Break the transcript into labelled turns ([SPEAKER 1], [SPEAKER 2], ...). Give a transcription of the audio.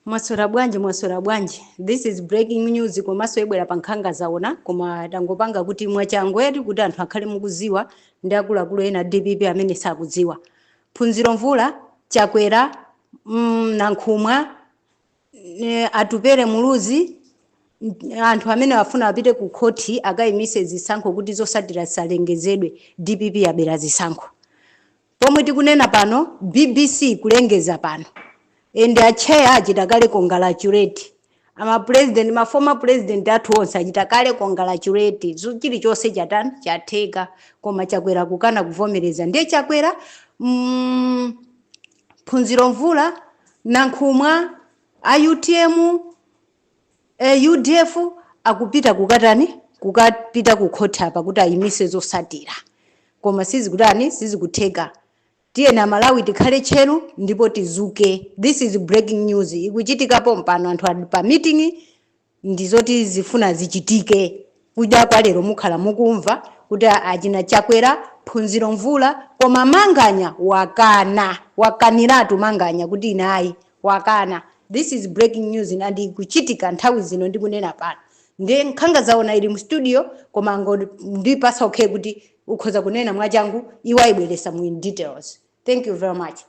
[SPEAKER 1] Mwaswera bwanji. This is breaking news komanso ibwera pa nkhanga zaona koma tangopanga kuti mwachangwetu kuti anthu akhale mukuziwa ndi akuluakulu ena DPP amene sakudziwa. Phunziro Mvula, Chakwera, Nankhumwa, Atupere Muluzi, anthu amene afuna apite ku khoti akayimise zisankho kuti zosatira salengezedwe DPP abera zisankho. Pomwe tikunena pano BBC kulengeza pano. And a chair ajitakale congratulate. Ma former president athu onse ajitakale congratulate. Chili chose chatani chateka koma Chakwera kukana kuvomereza. Ndiye Chakwera Phunziro Mvula, Nankhumwa, UTM, UDF akupita kukatani kukapita kukhotha pakuti ayimise zosatira. Koma sizi kuteka. Tiye na Malawi tikhale chero ndipo tizuke. This is breaking news. Ikuchitika pompano anthu ali pa meeting ndizoti zifuna zichitike. Kuja kwa lero mukhala mukumva kuti achina Chakwera, Phunziro Mvula koma Manganya wakaniratu Manganya kuti inayi wakana. This is breaking news and ikuchitika nthawi zino ndikunena pano. Ndiye nkhanga zaona ili mu studio koma ndipasa okay kuti ukhoza kunena mwachangu iwa ibweresa mu details. Thank you very much.